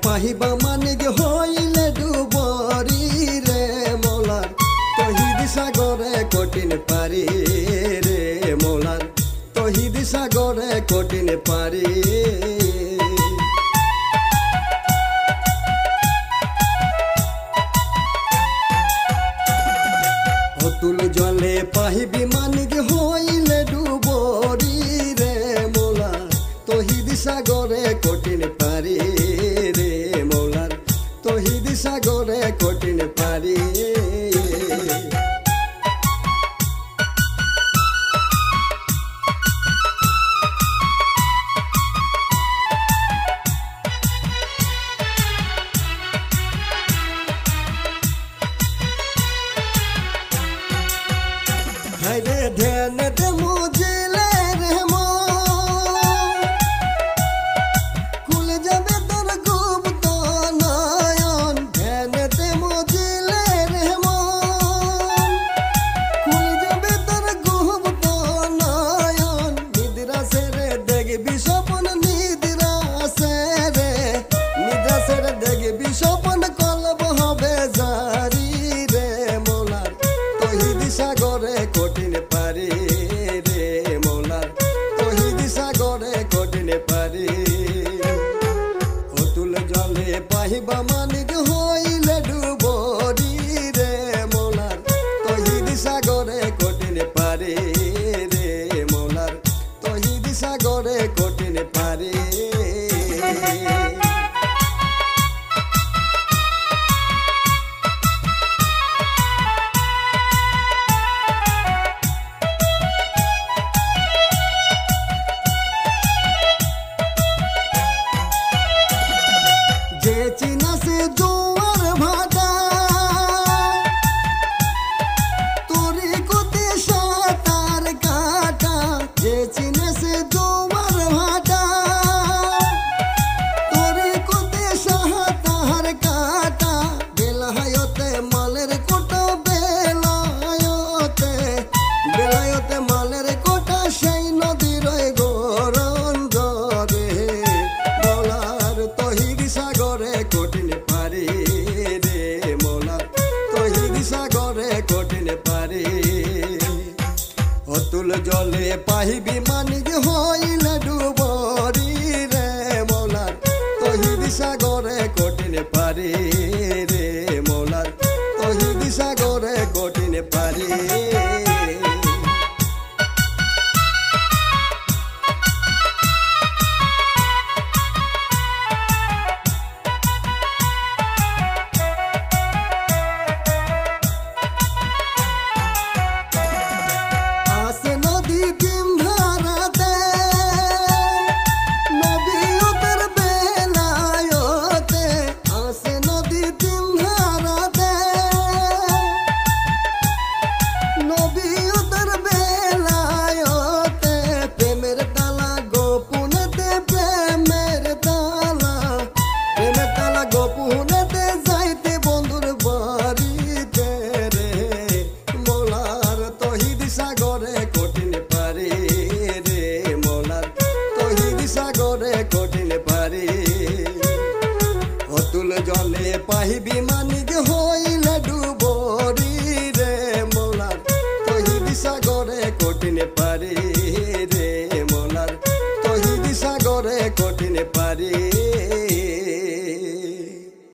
পাহিবা মানিক হইলে ডুবরি রে মোলার তহিদ সাগরে কঠিন পারি রে মোলার তহিদ সাগরে কঠিন পারি অতুল জলে পাহিবি মানিক হইলে ডুবরি রে মোলার তহিদ সাগরে কঠিন পারি রে মোলার তহিদ সাগরে কঠিন পারি হাইরে ধ্যান দে মুজিলে রে মন খুলে যাবে তোর গুপ্ত নয়ন ধ্যান দে মুজিলে রে মন খুলে যাবে তোর গুপ্ত নয়ন নিদ্রা সেরে দেখবি স্বপ্ন নিদ্রা সেরে দেখবি স্বপ্ন কলব হবে জারি রে মোলার তহিদ সাগরে কঠিন পারি রে মোলার তহিদ সাগরে কঠিন পারি অতুল জলে পাহিবা মানিক হইলে ডুবরি রে মোলার তহিদ সাগরে কঠিন পারি রে মোলার তহিদ সাগরে কঠিন পারি যে চিনা সে জোয়ার ভাটা তোরে কোতে সাঁতার কাটা যে চিনা সে জোয়ার ভাটা তোরে কোতে সাঁতার কাটা বেলায়তে মালের কোটা বেলায়তে মালের কোটা সেই নদীর গরম ধরে মোলার তহিদ সাগরে কঠিন পারি রে মোলার তহিদ সাগরে কঠিন পারি অতুল জলে পাহিবি মানিক হইলে ডুবরি রে মোলার তহিদ সাগরে কঠিন পারি রে মোলার তহিদ সাগরে কঠিন পারি গোপনেতে যাইতে বন্ধুর বাড়িতে রে মোলার তহিদ সাগরে কঠিন পারি রে মোলার তহিদ সাগরে কঠিন পারি অতুল জলে পাহিবি মানিক হইলে ডুবরি রে মোলার তহিদ সাগরে কঠিন